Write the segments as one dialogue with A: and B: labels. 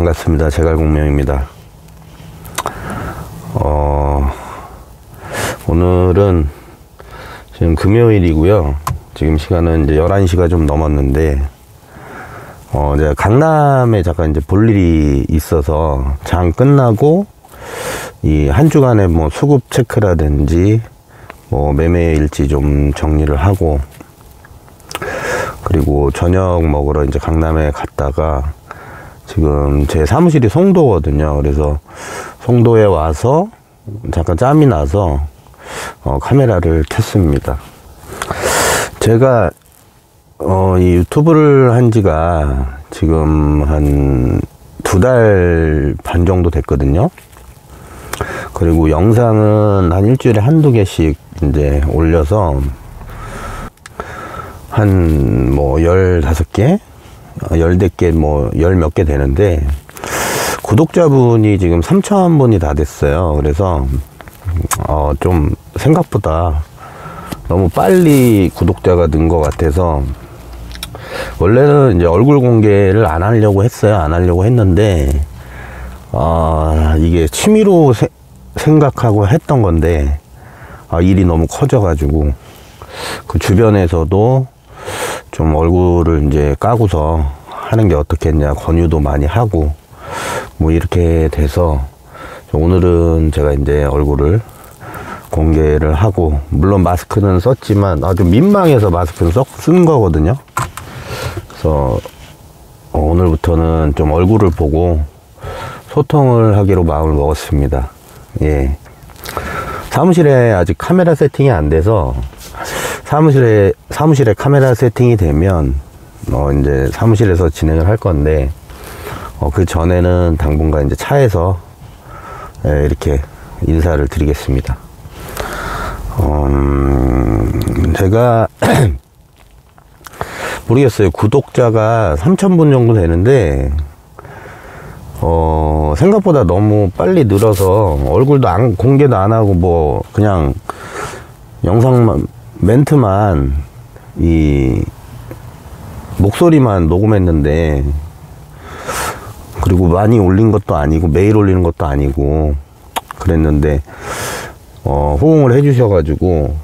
A: 반갑습니다. 제갈공명입니다. 오늘은 지금 금요일이고요. 지금 시간은 이제 11시가 좀 넘었는데, 제가 강남에 잠깐 이제 볼 일이 있어서 장 끝나고 이 한 주간의 뭐 수급 체크라든지 뭐 매매일지 좀 정리를 하고, 그리고 저녁 먹으러 이제 강남에 갔다가 지금 제 사무실이 송도거든요. 그래서 송도에 와서 잠깐 짬이 나서 카메라를 켰습니다. 제가 이 유튜브를 한 지가 지금 한 2달 반 정도 됐거든요. 그리고 영상은 한 일주일에 한두 개씩 이제 올려서 한 뭐 15개? 10개 뭐 10몇 개 되는데, 구독자분이 지금 3,000분이 다 됐어요. 그래서 좀 생각보다 너무 빨리 구독자가 는 것 같아서, 원래는 이제 얼굴 공개를 안 하려고 했어요. 안 하려고 했는데, 이게 취미로 생각하고 했던 건데, 일이 너무 커져가지고, 그 주변에서도 좀 얼굴을 이제 까고서 하는 게 어떻겠냐 권유도 많이 하고, 뭐 이렇게 돼서 오늘은 제가 이제 얼굴을 공개를 하고, 물론 마스크는 썼지만 좀 민망해서 마스크는 쓴 거거든요. 그래서 오늘부터는 좀 얼굴을 보고 소통을 하기로 마음을 먹었습니다. 예. 사무실에 아직 카메라 세팅이 안 돼서, 사무실에 카메라 세팅이 되면 이제 사무실에서 진행을 할 건데, 그 전에는 당분간 이제 차에서 이렇게 인사를 드리겠습니다. 제가 모르겠어요. 구독자가 3,000분 정도 되는데, 생각보다 너무 빨리 늘어서 얼굴도 공개도 안 하고 뭐 그냥 영상만, 멘트만, 이 목소리만 녹음했는데, 그리고 많이 올린 것도 아니고 매일 올리는 것도 아니고 그랬는데 호응을 해주셔가지고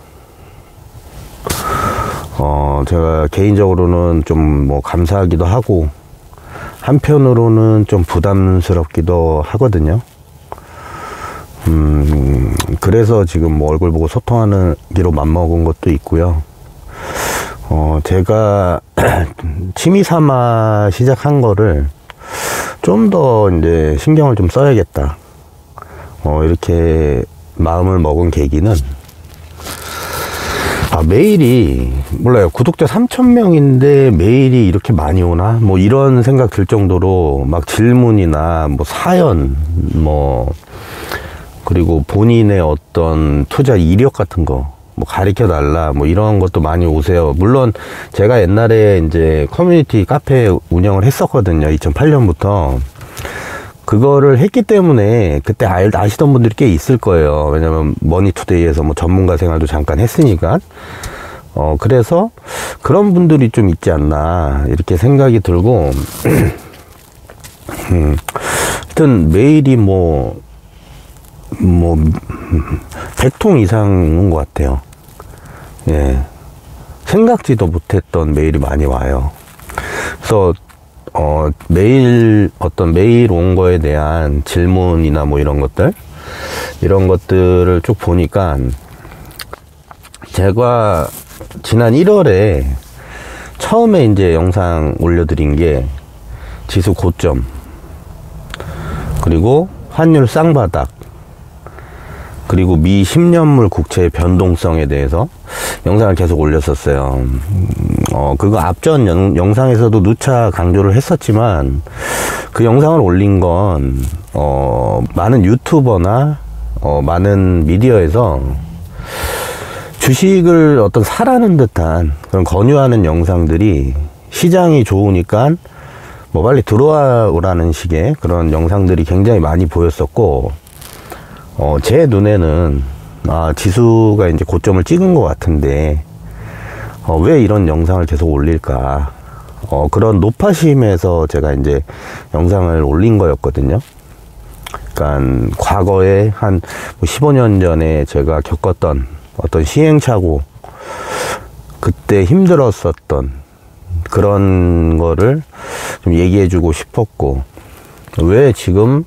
A: 제가 개인적으로는 좀 뭐 감사하기도 하고, 한편으로는 좀 부담스럽기도 하거든요. 그래서 지금 뭐 얼굴 보고 소통하는 기로 맘먹은 것도 있고요. 제가 취미 삼아 시작한 거를 좀 더 이제 신경을 좀 써야겠다, 이렇게 마음을 먹은 계기는, 메일이, 몰라요. 구독자 3,000명인데 메일이 이렇게 많이 오나? 뭐 이런 생각 들 정도로 막 질문이나 뭐 사연, 뭐, 그리고 본인의 어떤 투자 이력 같은 거, 뭐 가르쳐 달라, 뭐 이런 것도 많이 오세요. 물론 제가 옛날에 이제 커뮤니티 카페 운영을 했었거든요. 2008년부터. 그거를 했기 때문에 그때 아시던 분들이 꽤 있을 거예요. 왜냐면 머니투데이에서 뭐 전문가 생활도 잠깐 했으니까. 그래서 그런 분들이 좀 있지 않나 이렇게 생각이 들고, 하여튼 메일이 뭐 100통 이상 온 것 같아요. 예. 생각지도 못했던 메일이 많이 와요. 그래서 메일 온 거에 대한 질문이나 뭐 이런 것들을 쭉 보니까, 제가 지난 1월에 처음에 이제 영상 올려드린 게 지수 고점, 그리고 환율 쌍바닥, 그리고 미 10년물 국채의 변동성에 대해서 영상을 계속 올렸었어요. 그거 앞전 영상에서도 누차 강조를 했었지만, 그 영상을 올린 건 많은 유튜버나 많은 미디어에서 주식을 어떤 사라는 듯한 그런 권유하는 영상들이, 시장이 좋으니까 뭐 빨리 들어오라는 식의 그런 영상들이 굉장히 많이 보였었고, 제 눈에는 지수가 이제 고점을 찍은 것 같은데 왜 이런 영상을 계속 올릴까, 그런 노파심에서 제가 이제 영상을 올린 거였거든요. 그러니까 과거에 한 15년 전에 제가 겪었던 어떤 시행착오, 그때 힘들었었던 그런 거를 좀 얘기해주고 싶었고, 왜 지금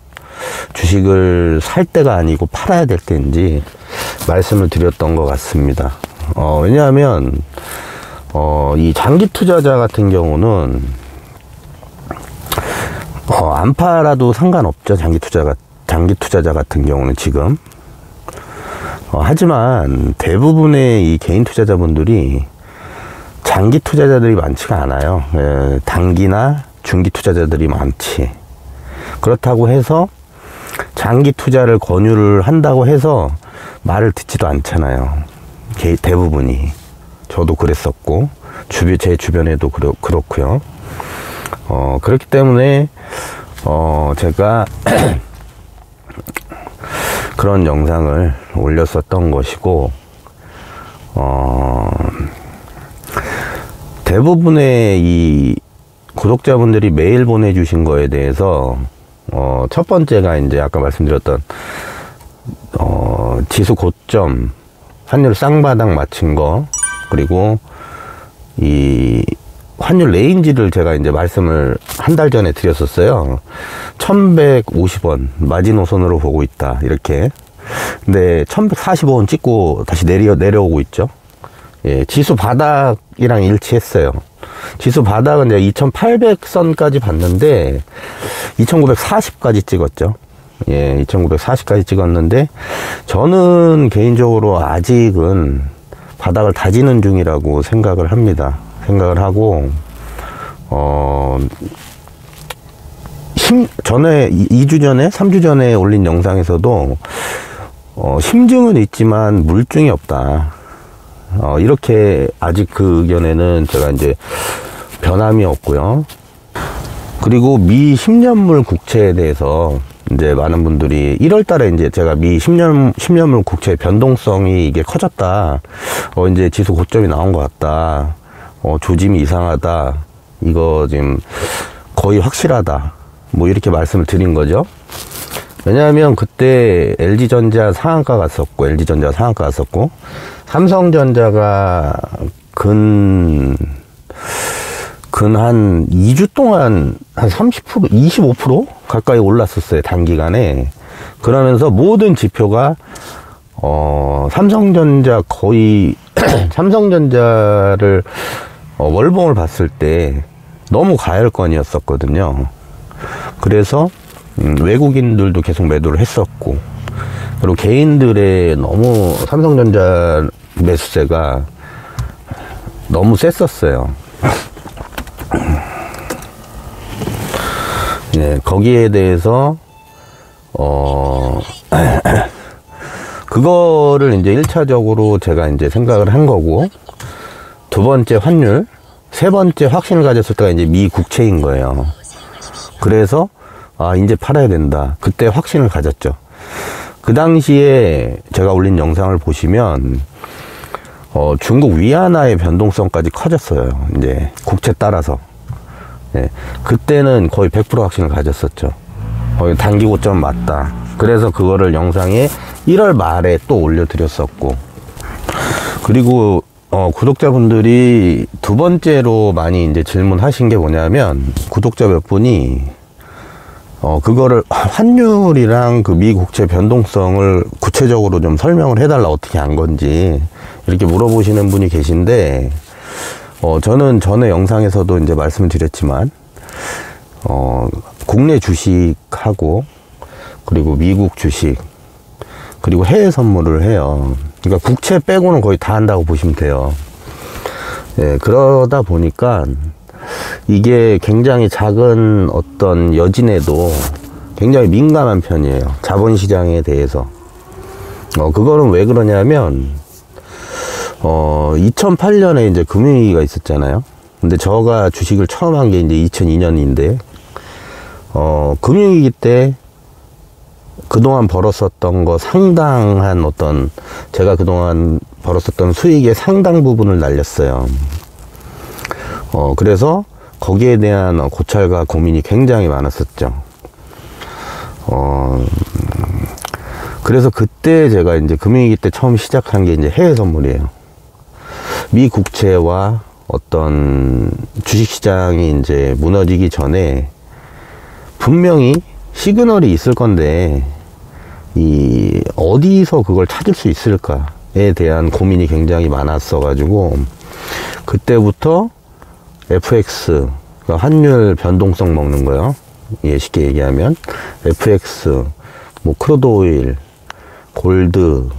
A: 주식을 살 때가 아니고 팔아야 될 때인지 말씀을 드렸던 것 같습니다. 왜냐하면 이 장기 투자자 같은 경우는 안 팔아도 상관없죠. 장기 투자자 같은 경우는 지금. 하지만 대부분의 이 개인 투자자분들이 장기 투자자들이 많지가 않아요. 단기나 중기 투자자들이 많지. 그렇다고 해서 장기 투자를 권유를 한다고 해서 말을 듣지도 않잖아요. 대부분이. 저도 그랬었고, 제 주변에도 그렇고요. 그렇기 때문에 제가 그런 영상을 올렸었던 것이고, 대부분의 이 구독자분들이 메일 보내주신 거에 대해서 첫 번째가 이제 아까 말씀드렸던 지수 고점, 환율 쌍바닥 맞춘 거, 그리고 이 환율 레인지를 제가 이제 말씀을 한 달 전에 드렸었어요. 1150원 마지노선으로 보고 있다, 이렇게. 근데 1145원 찍고 다시 내려오고 있죠. 예, 지수 바닥이랑 일치했어요. 지수 바닥은 이제 2800선까지 봤는데 2940까지 찍었죠. 예, 2940까지 찍었는데, 저는 개인적으로 아직은 바닥을 다지는 중이라고 생각을 합니다. 생각을 하고, 전에 2주 전에 3주 전에 올린 영상에서도 심증은 있지만 물증이 없다, 이렇게 아직 그 의견에는 제가 이제 변함이 없고요. 그리고 미 10년물 국채에 대해서 이제 많은 분들이 1월 달에 이제 제가 미 10년물 국채의 변동성이 이게 커졌다, 이제 지수 고점이 나온 것 같다, 조짐이 이상하다, 이거 지금 거의 확실하다, 뭐 이렇게 말씀을 드린 거죠. 왜냐하면 그때 LG전자 상한가 갔었고, 삼성전자가 근 한 2주 동안 한 30%, 25% 가까이 올랐었어요, 단기간에. 그러면서 모든 지표가, 삼성전자 거의, 삼성전자를, 월봉을 봤을 때 너무 가열권이었었거든요. 그래서, 외국인들도 계속 매도를 했었고, 그리고 개인들의 너무 삼성전자 매수세가 너무 셌었어요. 예, 거기에 대해서 그거를 이제 1차적으로 제가 이제 생각을 한 거고, 두 번째 환율, 세 번째 확신을 가졌을 때가 이제 미 국채인 거예요. 그래서 이제 팔아야 된다, 그때 확신을 가졌죠. 그 당시에 제가 올린 영상을 보시면 중국 위안화의 변동성까지 커졌어요. 이제 국채 따라서. 예, 그때는 거의 100% 확신을 가졌었죠. 단기 고점 맞다. 그래서 그거를 영상에 1월 말에 또 올려드렸었고, 그리고 구독자분들이 두 번째로 많이 이제 질문하신 게 뭐냐면, 구독자 몇 분이 그거를 환율이랑 그 미 국채 변동성을 구체적으로 좀 설명을 해달라, 어떻게 한 건지 이렇게 물어보시는 분이 계신데, 저는 전에 영상에서도 이제 말씀을 드렸지만, 국내 주식하고, 그리고 미국 주식, 그리고 해외 선물을 해요. 그러니까 국채 빼고는 거의 다 한다고 보시면 돼요. 예, 그러다 보니까 이게 굉장히 작은 어떤 여진에도 굉장히 민감한 편이에요, 자본시장에 대해서. 그거는 왜 그러냐면, 2008년에 이제 금융위기가 있었잖아요. 근데 저가 주식을 처음 한 게 이제 2002년인데, 금융위기 때 그동안 벌었었던 거 상당한 제가 그동안 벌었었던 수익의 상당 부분을 날렸어요. 그래서 거기에 대한 고찰과 고민이 굉장히 많았었죠. 그래서 그때 제가 이제 금융위기 때 처음 시작한 게 이제 해외 선물이에요. 미 국채와 어떤 주식시장이 이제 무너지기 전에 분명히 시그널이 있을 건데, 어디서 그걸 찾을 수 있을까에 대한 고민이 굉장히 많았어 가지고, 그때부터 FX, 그러니까 환율 변동성 먹는 거요. 예, 쉽게 얘기하면 FX, 뭐 크루드 오일, 골드,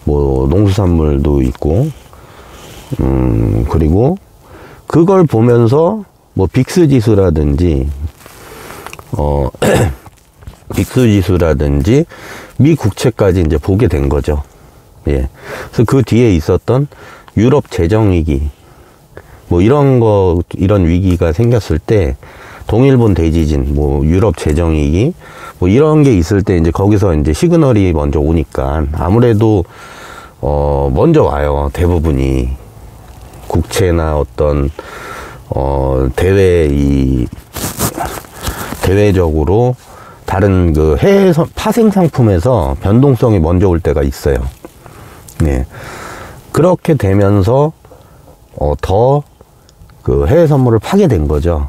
A: 뭐 농수산물도 있고, 그리고 그걸 보면서 뭐 빅스 지수라든지 빅스 지수라든지 미 국채까지 이제 보게 된 거죠. 예. 그래서 그 뒤에 있었던 유럽 재정 위기, 뭐 이런 위기가 생겼을 때, 동일본 대지진, 뭐 유럽 재정 위기, 뭐 이런 게 있을 때 이제 거기서 이제 시그널이 먼저 오니까 아무래도 먼저 와요. 대부분이 국채나 어떤 대외적으로 다른 그 해외 파생 상품에서 변동성이 먼저 올 때가 있어요. 네. 그렇게 되면서 더 그 해외 선물을 파게 된 거죠.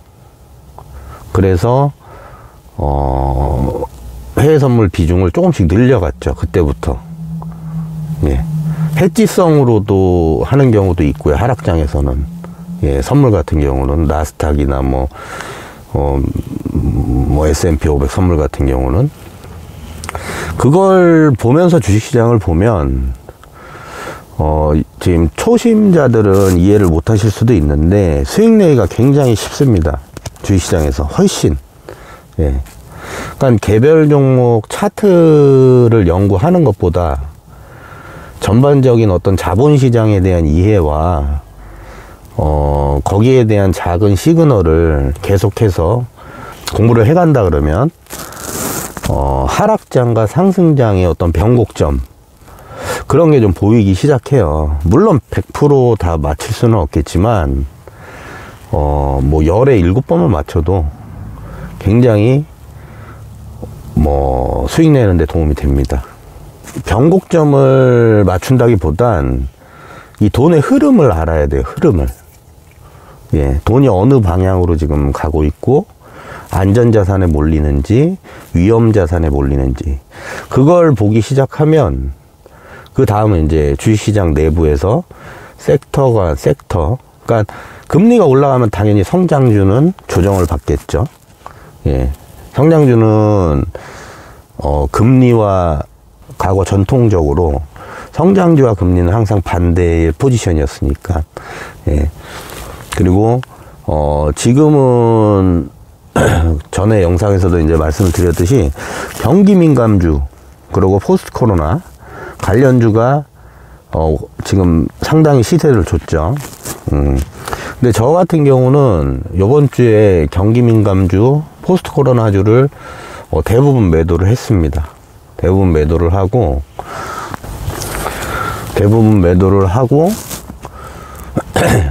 A: 그래서 해외 선물 비중을 조금씩 늘려갔죠. 그때부터. 예. 해지성으로도 하는 경우도 있고요. 하락장에서는. 예, 선물 같은 경우는 나스닥이나 뭐 S&P 500 선물 같은 경우는, 그걸 보면서 주식시장을 보면 지금 초심자들은 이해를 못 하실 수도 있는데 수익 내기가 굉장히 쉽습니다. 주식시장에서 훨씬. 예. 그러니까 개별 종목 차트를 연구하는 것보다 전반적인 어떤 자본시장에 대한 이해와 거기에 대한 작은 시그널을 계속해서 공부를 해간다 그러면 하락장과 상승장의 어떤 변곡점, 그런 게 좀 보이기 시작해요. 물론 100% 다 맞힐 수는 없겠지만 뭐 열에 7번만 맞춰도 굉장히 뭐 수익 내는 데 도움이 됩니다. 변곡점을 맞춘다기보단 이 돈의 흐름을 알아야 돼요. 흐름을. 예, 돈이 어느 방향으로 지금 가고 있고, 안전자산에 몰리는지 위험자산에 몰리는지, 그걸 보기 시작하면 그 다음은 이제 주식시장 내부에서 섹터, 그러니까 금리가 올라가면 당연히 성장주는 조정을 받겠죠. 예, 성장주는 금리와 과거 전통적으로 성장주와 금리는 항상 반대의 포지션이었으니까. 예. 그리고 지금은 전에 영상에서도 이제 말씀을 드렸듯이 경기 민감주, 그리고 포스트 코로나 관련주가 지금 상당히 시세를 줬죠. 근데 저 같은 경우는 이번 주에 경기 민감주, 포스트 코로나주를 대부분 매도를 했습니다. 대부분 매도를 하고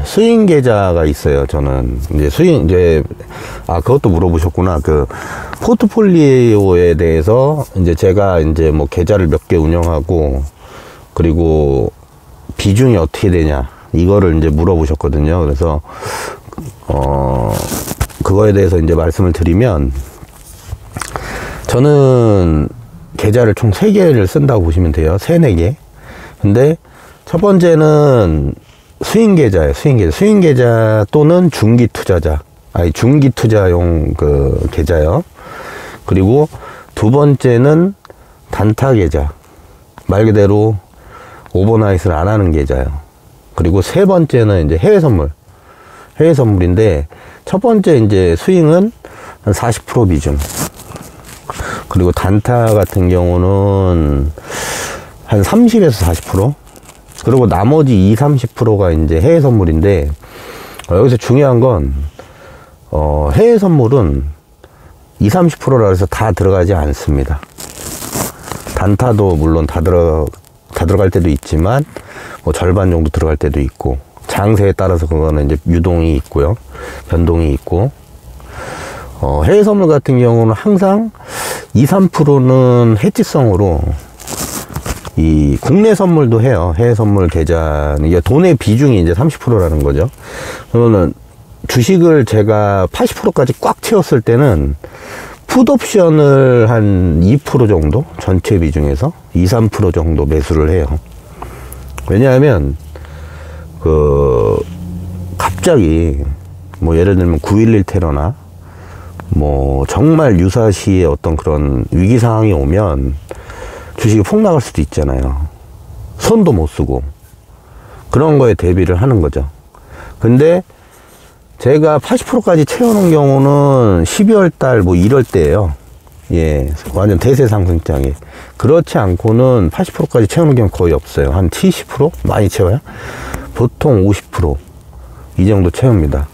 A: 스윙 계좌가 있어요. 저는 이제 그것도 물어보셨구나. 그 포트폴리오에 대해서 이제 제가 이제 뭐 계좌를 몇 개 운영하고, 그리고 비중이 어떻게 되냐, 이거를 이제 물어보셨거든요. 그래서 그거에 대해서 이제 말씀을 드리면, 저는 계좌를 총 3개를 쓴다고 보시면 돼요. 3, 4개. 근데 첫 번째는 스윙 계좌예요. 스윙 계좌 또는 중기 투자용 그 계좌요. 그리고 두 번째는 단타 계좌. 말 그대로 오버나잇을 안 하는 계좌요. 그리고 세 번째는 이제 해외 선물인데, 첫 번째 이제 스윙은 한 40% 비중. 그리고 단타 같은 경우는 한 30에서 40%. 그리고 나머지 20-30%가 이제 해외 선물인데, 여기서 중요한 건 해외 선물은 20-30%라 해서 다 들어가지 않습니다. 단타도 물론 다 들어갈 때도 있지만, 뭐 절반 정도 들어갈 때도 있고, 장세에 따라서 그거는 이제 유동이 있고요. 변동이 있고, 해외 선물 같은 경우는 항상 2, 3%는 해지성으로 이 국내 선물도 해요. 해외 선물 계좌, 이게 돈의 비중이 이제 30%라는 거죠. 그러면은 주식을 제가 80%까지 꽉 채웠을 때는 풋옵션을 한 2% 정도? 전체 비중에서 2, 3% 정도 매수를 해요. 왜냐하면 갑자기 뭐 예를 들면 9.11 테러나 뭐 정말 유사시의 어떤 그런 위기 상황이 오면 주식이 폭락할 수도 있잖아요. 손도 못 쓰고 그런 거에 대비를 하는 거죠. 근데 제가 80%까지 채워놓은 경우는 12월 달 뭐 이럴 때예요. 예, 완전 대세 상승장에. 그렇지 않고는 80%까지 채우는 경우 거의 없어요. 한 70%? 많이 채워요? 보통 50% 이 정도 채웁니다.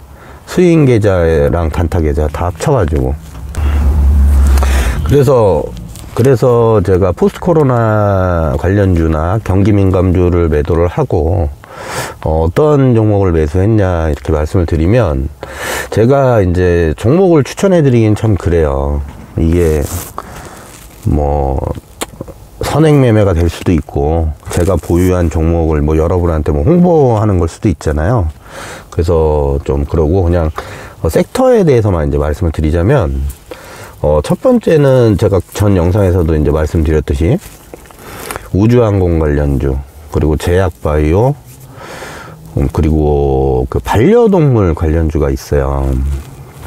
A: 스윙 계좌랑 단타 계좌 다 합쳐가지고. 그래서 제가 포스트 코로나 관련주나 경기 민감주를 매도를 하고, 어떤 종목을 매수했냐 이렇게 말씀을 드리면, 제가 이제 종목을 추천해 드리긴 참 그래요. 이게 뭐 선행 매매가 될 수도 있고, 제가 보유한 종목을 뭐 여러분한테 뭐 홍보하는 걸 수도 있잖아요. 그래서 좀 그러고 그냥 섹터에 대해서만 이제 말씀을 드리자면, 첫 번째는 제가 전 영상에서도 이제 말씀드렸듯이 우주항공 관련주, 그리고 제약바이오, 그리고 그 반려동물 관련주가 있어요.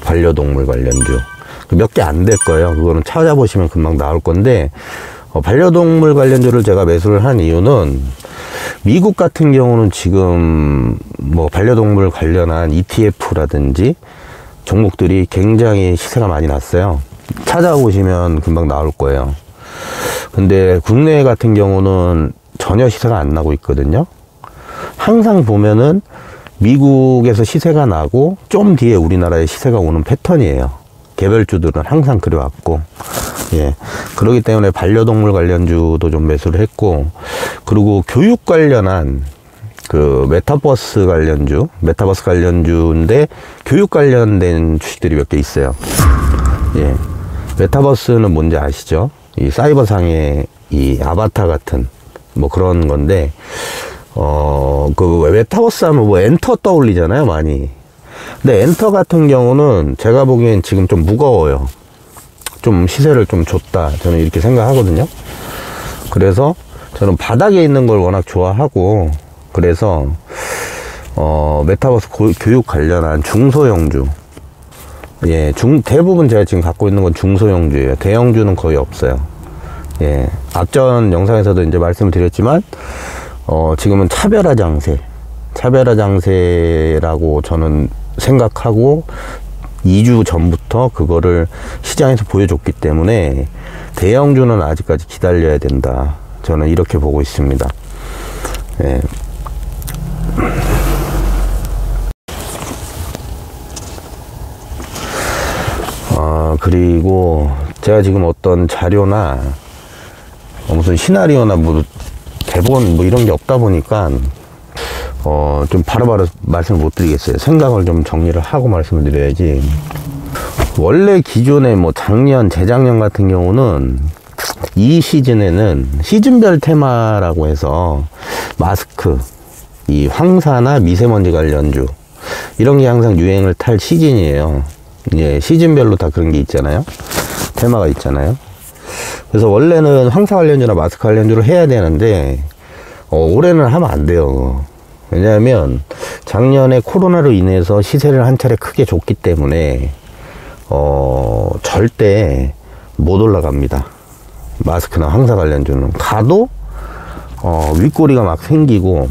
A: 반려동물 관련주. 몇 개 안 될 거예요. 그거는 찾아보시면 금방 나올 건데, 반려동물 관련주를 제가 매수를 한 이유는, 미국 같은 경우는 지금 뭐 반려동물 관련한 ETF라든지 종목들이 굉장히 시세가 많이 났어요. 찾아보시면 금방 나올 거예요. 근데 국내 같은 경우는 전혀 시세가 안 나고 있거든요. 항상 보면은 미국에서 시세가 나고 좀 뒤에 우리나라에 시세가 오는 패턴이에요. 개별주들은 항상 그래왔고, 예. 그렇기 때문에 반려동물 관련주도 좀 매수를 했고, 그리고 교육 관련한 그 메타버스 관련주인데 교육 관련된 주식들이 몇 개 있어요. 예. 메타버스는 뭔지 아시죠? 이 사이버상의 이 아바타 같은 뭐 그런 건데, 그 메타버스 하면 뭐 엔터 떠올리잖아요, 많이. 근데 엔터 같은 경우는 제가 보기엔 지금 좀 무거워요. 좀 시세를 좀 줬다, 저는 이렇게 생각하거든요. 그래서 저는 바닥에 있는 걸 워낙 좋아하고, 그래서 메타버스 교육 관련한 중소형주, 예, 대부분 제가 지금 갖고 있는 건 중소형주예요. 대형주는 거의 없어요. 예, 앞전 영상에서도 이제 말씀을 드렸지만, 지금은 차별화 장세라고 저는 생각하고 2주 전부터 그거를 시장에서 보여줬기 때문에 대형주는 아직까지 기다려야 된다. 저는 이렇게 보고 있습니다. 예. 그리고 제가 지금 어떤 자료나 무슨 시나리오나 뭐 대본 뭐 이런 게 없다 보니까 좀 바로바로 말씀을 못 드리겠어요. 생각을 좀 정리를 하고 말씀을 드려야지. 원래 기존에 뭐 작년, 재작년 같은 경우는 이 시즌에는 시즌별 테마라고 해서 마스크, 이 황사나 미세먼지 관련주 이런 게 항상 유행을 탈 시즌이에요. 예, 시즌별로 다 그런 게 있잖아요. 테마가 있잖아요. 그래서 원래는 황사 관련주나 마스크 관련주를 해야 되는데 올해는 하면 안 돼요. 왜냐하면 작년에 코로나로 인해서 시세를 한 차례 크게 줬기 때문에 절대 못 올라갑니다. 마스크나 황사 관련주는 가도 윗꼬리가 막 생기고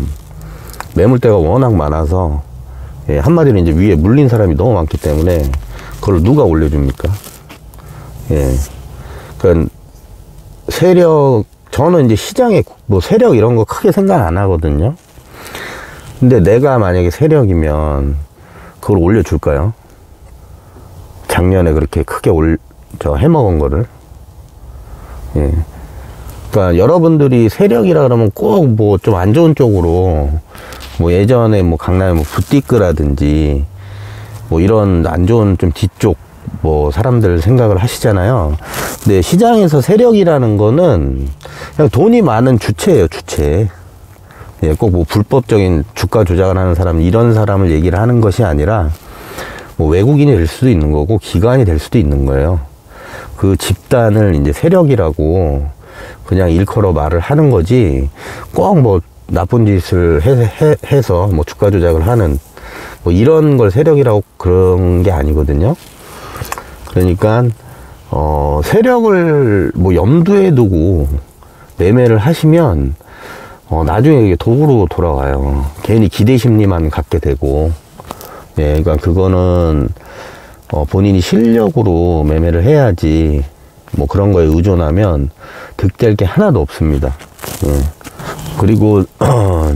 A: 매물대가 워낙 많아서, 예, 한마디로 이제 위에 물린 사람이 너무 많기 때문에 그걸 누가 올려줍니까? 예, 그러니까 저는 이제 시장에 뭐 세력 이런 거 크게 생각 안 하거든요. 근데 내가 만약에 세력이면 그걸 올려줄까요? 작년에 그렇게 크게 해먹은 거를. 예. 그러니까 여러분들이 세력이라 그러면 꼭 뭐 좀 안 좋은 쪽으로, 뭐 예전에 뭐 강남에 뭐 부띠크라든지 뭐 이런 안 좋은 좀 뒤쪽 뭐 사람들 생각을 하시잖아요. 근데 시장에서 세력이라는 거는 그냥 돈이 많은 주체예요, 주체. 예, 꼭 뭐 불법적인 주가 조작을 하는 사람, 이런 사람을 얘기를 하는 것이 아니라 뭐 외국인이 될 수도 있는 거고 기관이 될 수도 있는 거예요. 그 집단을 이제 세력이라고 그냥 일컬어 말을 하는 거지, 꼭 뭐 나쁜 짓을 해서 뭐 주가 조작을 하는 뭐 이런 걸 세력이라고 그런 게 아니거든요. 그러니까 세력을 뭐 염두에 두고 매매를 하시면 나중에 이게 도구로 돌아와요. 괜히 기대 심리만 갖게 되고, 예, 그러니까 그거는 본인이 실력으로 매매를 해야지, 뭐 그런 거에 의존하면 득될 게 하나도 없습니다. 예. 그리고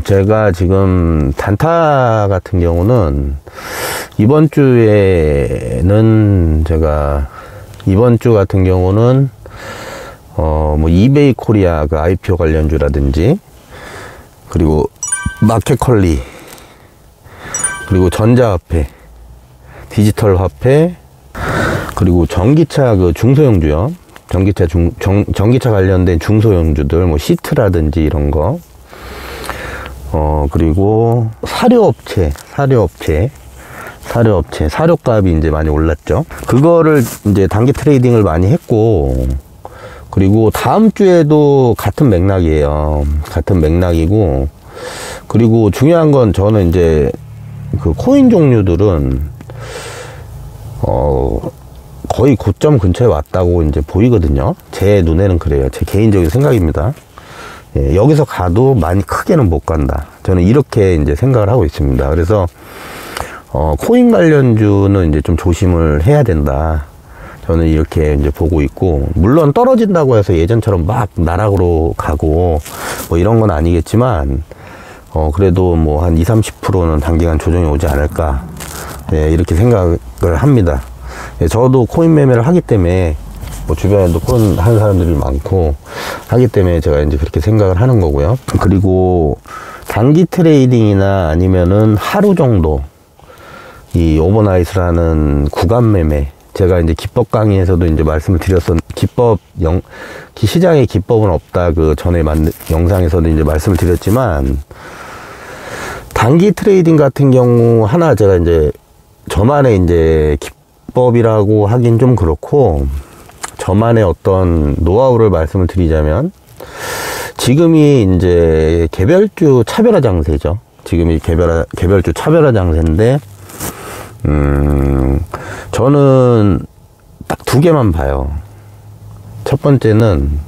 A: 제가 지금 단타 같은 경우는 이번 주 같은 경우는 뭐 이베이 코리아 그 IPO 관련주라든지, 그리고 마켓컬리, 그리고 전자화폐, 디지털 화폐, 그리고 전기차 그 중소형주요. 전기차 관련된 중소형주들, 뭐 시트라든지 이런 거. 그리고 사료업체, 사료값이 이제 많이 올랐죠. 그거를 이제 단기 트레이딩을 많이 했고, 그리고 다음 주에도 같은 맥락이에요. 같은 맥락이고, 그리고 중요한 건 저는 이제 그 코인 종류들은 거의 고점 근처에 왔다고 이제 보이거든요. 제 눈에는 그래요. 제 개인적인 생각입니다. 예, 여기서 가도 많이 크게는 못 간다. 저는 이렇게 이제 생각을 하고 있습니다. 그래서 코인 관련주는 이제 좀 조심을 해야 된다. 저는 이렇게 이제 보고 있고, 물론 떨어진다고 해서 예전처럼 막 나락으로 가고 뭐 이런 건 아니겠지만, 그래도 뭐 한 20-30%는 단기간 조정이 오지 않을까, 예, 이렇게 생각을 합니다. 예, 저도 코인 매매를 하기 때문에, 뭐 주변에도 코인 하는 사람들이 많고 하기 때문에 제가 이제 그렇게 생각을 하는 거고요. 그리고 단기 트레이딩이나 아니면은 하루 정도 이 오버나이트라는 구간 매매, 제가 이제 기법 강의에서도 이제 말씀을 드렸었는데, 시장에 기법은 없다, 그 전에 영상에서도 이제 말씀을 드렸지만, 단기 트레이딩 같은 경우 하나 제가 이제 저만의 이제 기법이라고 하긴 좀 그렇고, 저만의 어떤 노하우를 말씀을 드리자면, 지금이 이제 개별주 차별화 장세죠. 지금이 개별주 차별화 장세인데, 저는 딱 두 개만 봐요. 첫 번째는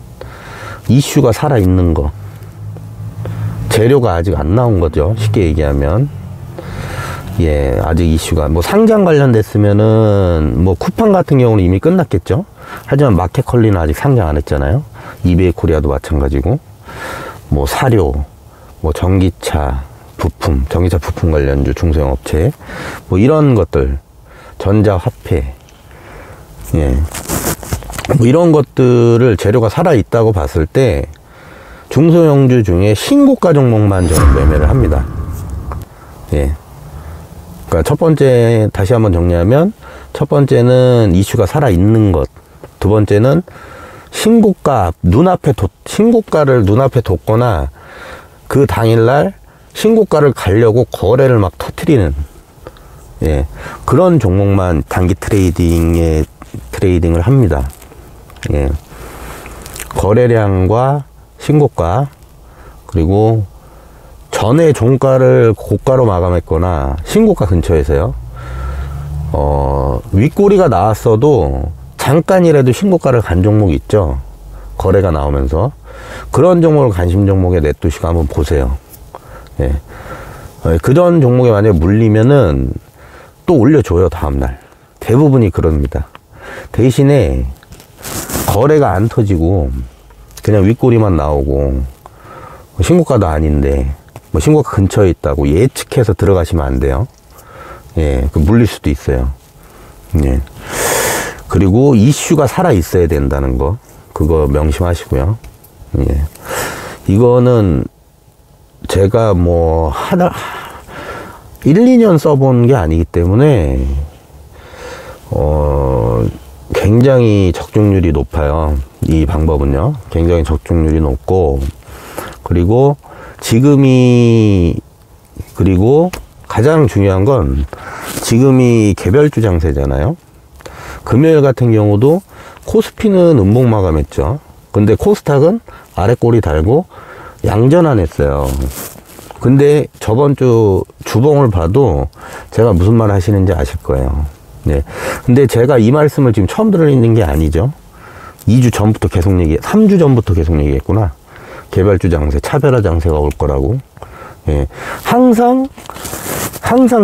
A: 이슈가 살아있는 거. 재료가 아직 안 나온 거죠. 쉽게 얘기하면. 예, 아직 이슈가. 뭐 상장 관련됐으면은, 뭐 쿠팡 같은 경우는 이미 끝났겠죠. 하지만 마켓컬리는 아직 상장 안 했잖아요. 이베이 코리아도 마찬가지고. 뭐 사료, 뭐 전기차 부품 관련주 중소형 업체, 뭐 이런 것들, 전자화폐, 예, 뭐 이런 것들을 재료가 살아있다고 봤을 때 중소형주 중에 신고가 종목만 저는 매매를 합니다. 예. 그러니까 첫 번째, 다시 한번 정리하면, 첫 번째는 이슈가 살아있는 것, 두 번째는 신고가를 눈앞에 뒀거나 그 당일날 신고가를 가려고 거래를 막 터뜨리는, 예, 그런 종목만 단기 트레이딩을 합니다. 예. 거래량과 신고가, 그리고 전에 종가를 고가로 마감했거나 신고가 근처에서요, 윗꼬리가 나왔어도 잠깐이라도 신고가를 간 종목이 있죠. 거래가 나오면서. 그런 종목을 관심 종목에 냅두시고 한번 보세요. 예. 그런 종목에 만약에 물리면은 또 올려줘요, 다음날. 대부분이 그럽니다. 대신에 거래가 안 터지고 그냥 윗꼬리만 나오고 신고가도 아닌데 뭐 신고가 근처에 있다고 예측해서 들어가시면 안 돼요. 예, 그 물릴 수도 있어요. 예. 그리고 이슈가 살아 있어야 된다는 거, 그거 명심하시고요. 예. 이거는 제가 뭐 1-2년 써본 게 아니기 때문에 굉장히 적중률이 높아요. 이 방법은요. 굉장히 적중률이 높고, 그리고 그리고 가장 중요한 건 지금이 개별주 장세잖아요. 금요일 같은 경우도 코스피는 음봉 마감했죠. 근데 코스닥은 아래 꼬리 달고 양전환 했어요. 근데 저번 주 주봉을 봐도 제가 무슨 말 하시는지 아실 거예요. 네. 근데 제가 이 말씀을 지금 처음 들리는 게 아니죠. 2주 전부터 계속 3주 전부터 계속 얘기했구나. 개별주 장세, 차별화 장세가 올 거라고. 예. 항상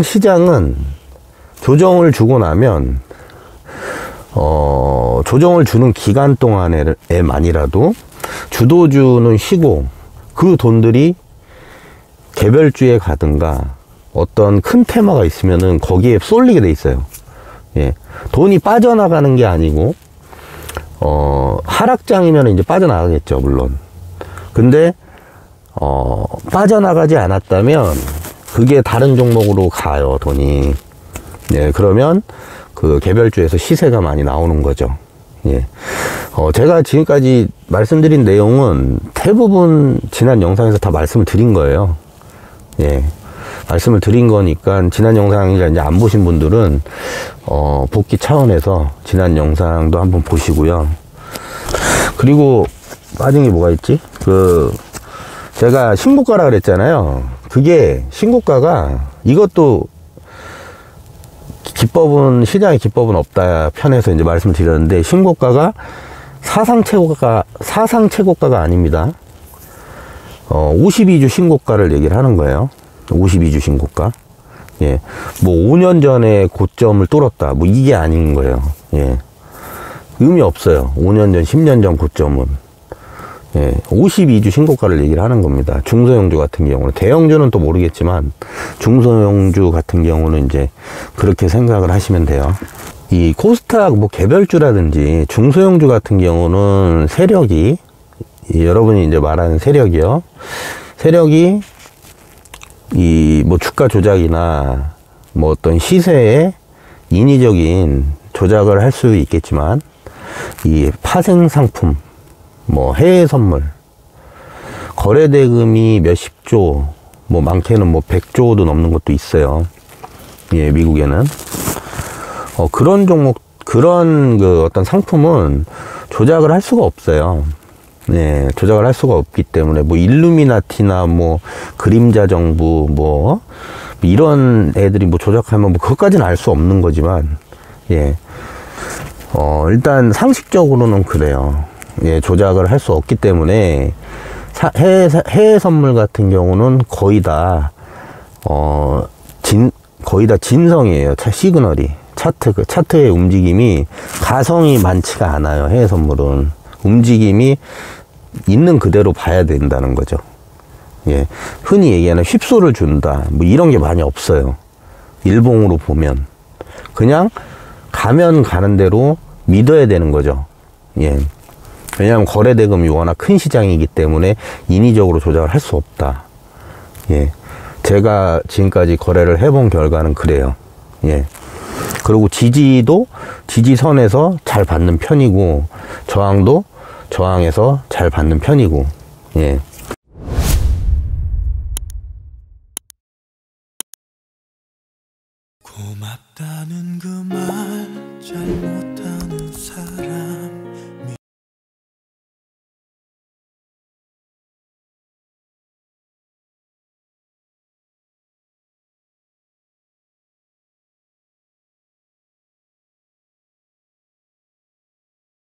A: 시장은 조정을 주고 나면, 조정을 주는 기간 동안에만이라도 주도주는 쉬고 그 돈들이 개별주에 가든가 어떤 큰 테마가 있으면은 거기에 쏠리게 돼 있어요. 예. 돈이 빠져나가는 게 아니고, 하락장이면 이제 빠져나가겠죠, 물론. 근데, 빠져나가지 않았다면, 그게 다른 종목으로 가요, 돈이. 예, 그러면, 그 개별주에서 시세가 많이 나오는 거죠. 예. 제가 지금까지 말씀드린 내용은 대부분 지난 영상에서 다 말씀을 드린 거예요. 예. 말씀을 드린 거니까 지난 영상을 이제 안 보신 분들은 복귀 차원에서 지난 영상도 한번 보시고요. 그리고 빠진 게 뭐가 있지? 제가 신고가라 그랬잖아요. 그게 신고가가 이것도 시장의 기법은 없다 편에서 이제 말씀드렸는데, 신고가가 사상 최고가가 아닙니다. 52주 신고가를 얘기를 하는 거예요. 52주 신고가. 예. 뭐 5년 전에 고점을 뚫었다. 뭐 이게 아닌 거예요. 예. 의미 없어요. 5년 전, 10년 전 고점은. 예. 52주 신고가를 얘기를 하는 겁니다. 중소형주 같은 경우는. 대형주는 또 모르겠지만, 중소형주 같은 경우는 이제 그렇게 생각을 하시면 돼요. 이 코스닥 뭐 개별주라든지 중소형주 같은 경우는 세력이, 여러분이 이제 말하는 세력이요. 세력이 뭐 주가 조작이나 뭐 어떤 시세에 인위적인 조작을 할 수 있겠지만, 이 파생 상품, 뭐 해외 선물, 거래 대금이 몇십조, 뭐 많게는 뭐 100조도 넘는 것도 있어요. 예, 미국에는. 그런 종목, 그런 어떤 상품은 조작을 할 수가 없어요. 네, 조작을 할 수가 없기 때문에, 뭐, 일루미나티나, 뭐, 그림자 정부, 뭐, 이런 애들이 뭐 조작하면, 뭐, 그것까지는 알 수 없는 거지만, 예. 일단 상식적으로는 그래요. 예, 조작을 할 수 없기 때문에, 해외 선물 같은 경우는 거의 다 진성이에요. 시그널이. 차트의 움직임이 가성이 많지가 않아요. 해외 선물은. 움직임이 있는 그대로 봐야 된다는 거죠. 예. 흔히 얘기하는 휩소를 준다. 뭐 이런 게 많이 없어요. 일봉으로 보면. 그냥 가면 가는 대로 믿어야 되는 거죠. 예. 왜냐하면 거래 대금이 워낙 큰 시장이기 때문에 인위적으로 조작을 할 수 없다. 예. 제가 지금까지 거래를 해본 결과는 그래요. 예. 그리고 지지선에서 잘 받는 편이고, 저항도 저항에서 잘 받는 편이고, 예.
B: 고맙다는 그 말 잘 못하는 사람